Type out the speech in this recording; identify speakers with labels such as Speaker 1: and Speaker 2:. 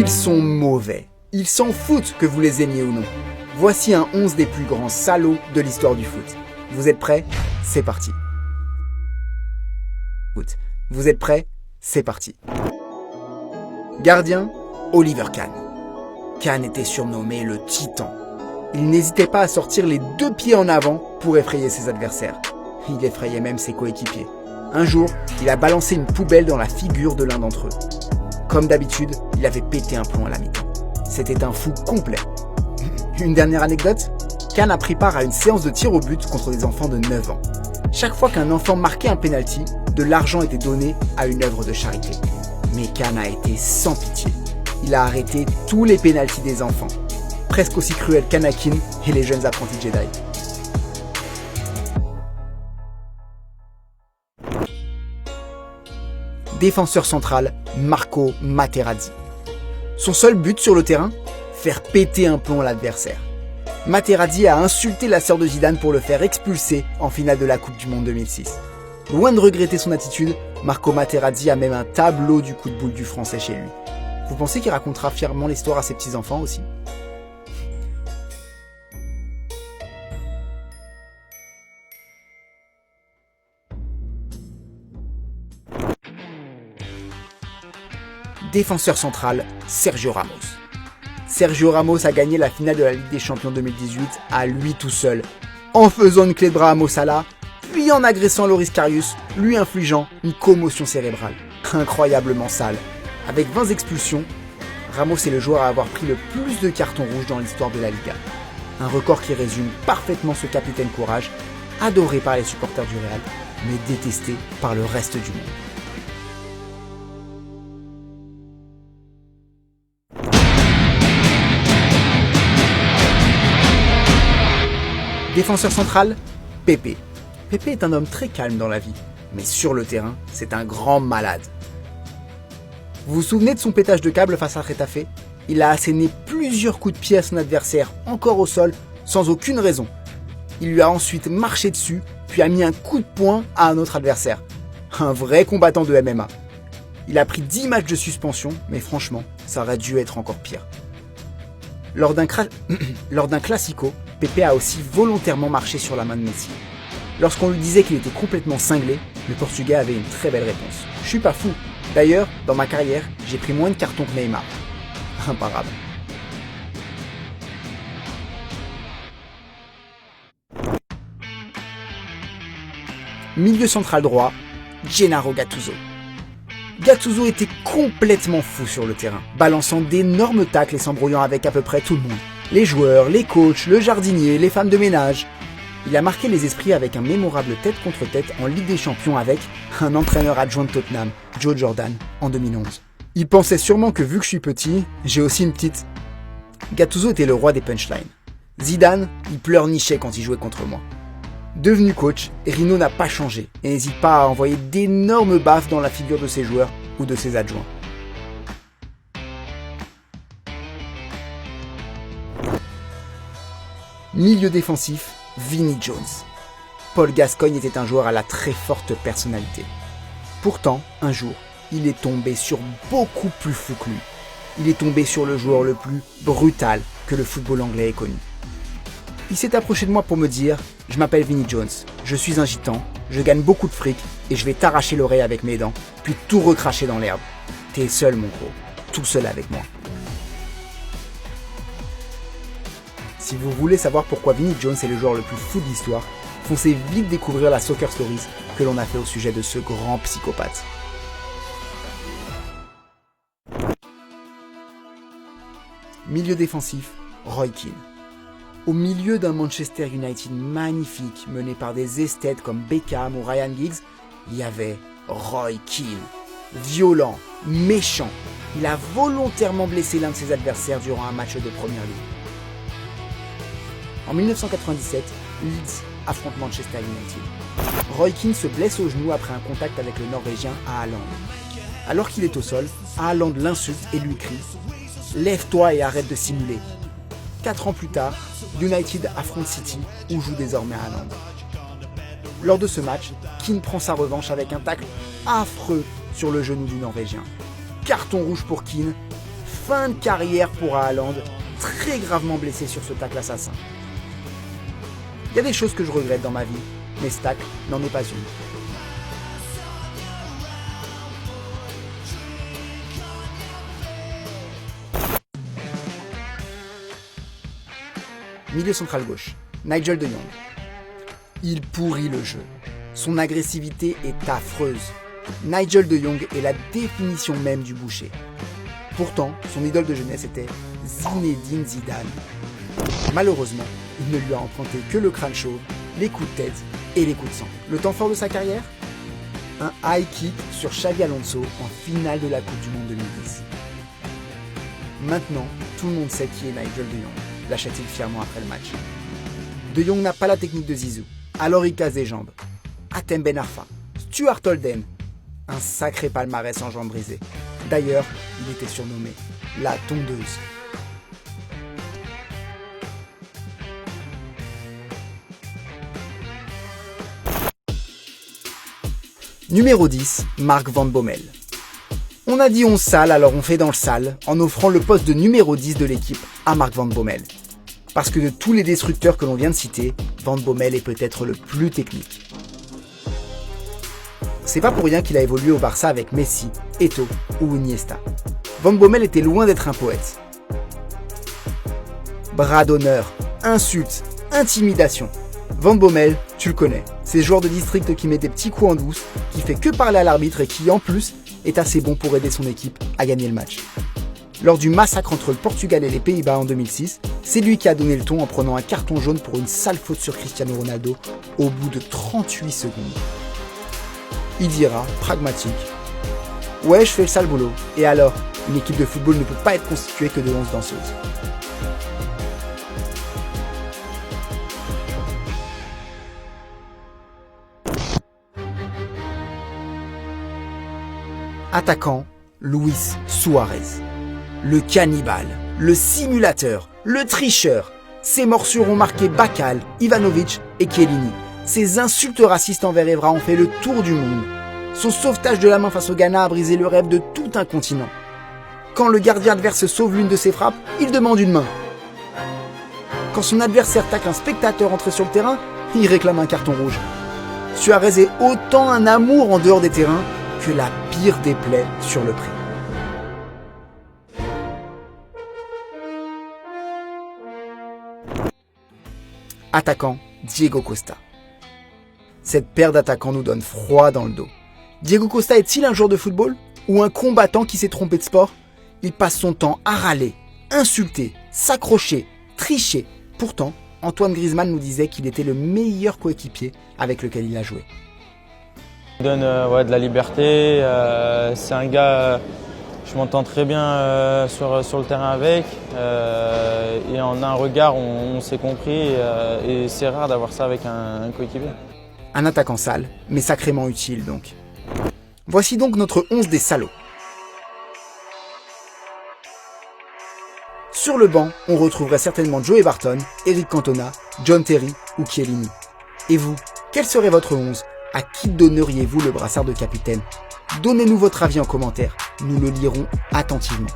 Speaker 1: Ils sont mauvais. Ils s'en foutent que vous les aimiez ou non. Voici un 11 des plus grands salauds de l'histoire du foot. Vous êtes prêts? C'est parti. Vous êtes prêts? C'est parti. Gardien, Oliver Kahn. Kahn était surnommé le Titan. Il n'hésitait pas à sortir les 2 pieds en avant pour effrayer ses adversaires. Il effrayait même ses coéquipiers. Un jour, il a balancé une poubelle dans la figure de l'un d'entre eux. Comme d'habitude, il avait pété un plomb à la mi-temps. C'était un fou complet. Une dernière anecdote, Kahn a pris part à une séance de tir au but contre des enfants de 9 ans. Chaque fois qu'un enfant marquait un penalty, de l'argent était donné à une œuvre de charité. Mais Kahn a été sans pitié. Il a arrêté tous les penaltys des enfants. Presque aussi cruel qu'Anakin et les jeunes apprentis Jedi. Défenseur central, Marco Materazzi. Son seul but sur le terrain, faire péter un plomb à l'adversaire. Materazzi a insulté la sœur de Zidane pour le faire expulser en finale de la Coupe du Monde 2006. Loin de regretter son attitude, Marco Materazzi a même un tableau du coup de boule du français chez lui. Vous pensez qu'il racontera fièrement l'histoire à ses petits-enfants aussi? Défenseur central, Sergio Ramos. Sergio Ramos a gagné la finale de la Ligue des Champions 2018 à lui tout seul, en faisant une clé de bras à Mo Salah, puis en agressant Loris Karius, lui infligeant une commotion cérébrale. Incroyablement sale. Avec 20 expulsions, Ramos est le joueur à avoir pris le plus de cartons rouges dans l'histoire de la Liga. Un record qui résume parfaitement ce capitaine courage, adoré par les supporters du Real, mais détesté par le reste du monde. Défenseur central, Pepe. Pepe est un homme très calme dans la vie, mais sur le terrain, c'est un grand malade. Vous vous souvenez de son pétage de câble face à Retafe? Il a asséné plusieurs coups de pied à son adversaire, encore au sol, sans aucune raison. Il lui a ensuite marché dessus, puis a mis un coup de poing à un autre adversaire. Un vrai combattant de MMA. Il a pris 10 matchs de suspension, mais franchement, ça aurait dû être encore pire. Lors d'un classico, Pepe a aussi volontairement marché sur la main de Messi. Lorsqu'on lui disait qu'il était complètement cinglé, le Portugais avait une très belle réponse. Je suis pas fou. D'ailleurs, dans ma carrière, j'ai pris moins de cartons que Neymar. Imparable. Milieu central droit, Gennaro Gattuso. Gattuso était complètement fou sur le terrain, balançant d'énormes tacles et s'embrouillant avec à peu près tout le monde. Les joueurs, les coachs, le jardinier, les femmes de ménage. Il a marqué les esprits avec un mémorable tête contre tête en Ligue des Champions avec un entraîneur adjoint de Tottenham, Joe Jordan, en 2011. Il pensait sûrement que vu que je suis petit, j'ai aussi une petite... Gattuso était le roi des punchlines. Zidane, il pleurnichait quand il jouait contre moi. Devenu coach, Rino n'a pas changé et n'hésite pas à envoyer d'énormes baffes dans la figure de ses joueurs ou de ses adjoints. Milieu défensif, Vinnie Jones. Paul Gascoigne était un joueur à la très forte personnalité. Pourtant, un jour, il est tombé sur beaucoup plus fou que lui. Il est tombé sur le joueur le plus brutal que le football anglais ait connu. Il s'est approché de moi pour me dire « Je m'appelle Vinnie Jones, je suis un gitan, je gagne beaucoup de fric et je vais t'arracher l'oreille avec mes dents, puis tout recracher dans l'herbe. T'es seul mon gros, tout seul avec moi. » Si vous voulez savoir pourquoi Vinnie Jones est le joueur le plus fou de l'histoire, foncez vite découvrir la Soccer Stories que l'on a fait au sujet de ce grand psychopathe. Milieu défensif, Roy Keane. Au milieu d'un Manchester United magnifique mené par des esthètes comme Beckham ou Ryan Giggs, il y avait Roy Keane. Violent, méchant, il a volontairement blessé l'un de ses adversaires durant un match de Première Ligue. En 1997, Leeds affronte Manchester United. Roy Keane se blesse au genou après un contact avec le Norvégien Haaland. Alors qu'il est au sol, Haaland l'insulte et lui crie « Lève-toi et arrête de simuler ». 4 ans plus tard, United affronte City où joue désormais Haaland. Lors de ce match, Keane prend sa revanche avec un tacle affreux sur le genou du Norvégien. Carton rouge pour Keane, fin de carrière pour Haaland, très gravement blessé sur ce tacle assassin. Il y a des choses que je regrette dans ma vie, mais ce tacle n'en est pas une. Milieu central gauche, Nigel de Jong. Il pourrit le jeu. Son agressivité est affreuse. Nigel de Jong est la définition même du boucher. Pourtant, son idole de jeunesse était Zinedine Zidane. Malheureusement, il ne lui a emprunté que le crâne chauve, les coups de tête et les coups de sang. Le temps fort de sa carrière ? Un high kick sur Xabi Alonso en finale de la Coupe du Monde 2010. Maintenant, tout le monde sait qui est Nigel de Jong, lâcha-t-il fièrement après le match. De Jong n'a pas la technique de Zizou, alors il casse des jambes. Hatem Ben Arfa, Stuart Holden, un sacré palmarès en jambes brisées. D'ailleurs, il était surnommé la tondeuse. Numéro 10, Mark Van Bommel. On a dit 11 sales, alors on fait dans le sale, en offrant le poste de numéro 10 de l'équipe à Mark Van Bommel. Parce que de tous les destructeurs que l'on vient de citer, Van Bommel est peut-être le plus technique. C'est pas pour rien qu'il a évolué au Barça avec Messi, Eto'o ou Iniesta. Van Bommel était loin d'être un poète. Bras d'honneur, insultes, intimidation. Van Bommel, tu le connais, c'est ce joueur de district qui met des petits coups en douce, qui fait que parler à l'arbitre et qui, en plus, est assez bon pour aider son équipe à gagner le match. Lors du massacre entre le Portugal et les Pays-Bas en 2006, c'est lui qui a donné le ton en prenant un carton jaune pour une sale faute sur Cristiano Ronaldo au bout de 38 secondes. Il dira, pragmatique, « Ouais, je fais le sale boulot. Et alors, une équipe de football ne peut pas être constituée que de 11 danseuses. » Attaquant, Luis Suarez. Le cannibale, le simulateur, le tricheur. Ses morsures ont marqué Bakal, Ivanovic et Chiellini. Ses insultes racistes envers Evra ont fait le tour du monde. Son sauvetage de la main face au Ghana a brisé le rêve de tout un continent. Quand le gardien adverse sauve l'une de ses frappes, il demande une main. Quand son adversaire tacle un spectateur entré sur le terrain, il réclame un carton rouge. Suarez est autant un amour en dehors des terrains que la pire des plaies sur le prix. Attaquant, Diego Costa. Cette paire d'attaquants nous donne froid dans le dos. Diego Costa est-il un joueur de football ou un combattant qui s'est trompé de sport ? Il passe son temps à râler, insulter, s'accrocher, tricher. Pourtant, Antoine Griezmann nous disait qu'il était le meilleur coéquipier avec lequel il a joué.
Speaker 2: Il donne de la liberté, c'est un gars, je m'entends très bien sur le terrain avec, et en un regard on s'est compris, et c'est rare d'avoir ça avec un coéquipier.
Speaker 1: Un attaquant sale, mais sacrément utile donc. Voici donc notre 11 des salauds. Sur le banc, on retrouverait certainement Joey Barton, Eric Cantona, John Terry ou Chiellini. Et vous, quel serait votre 11 ? À qui donneriez-vous le brassard de capitaine ? Donnez-nous votre avis en commentaire, nous le lirons attentivement.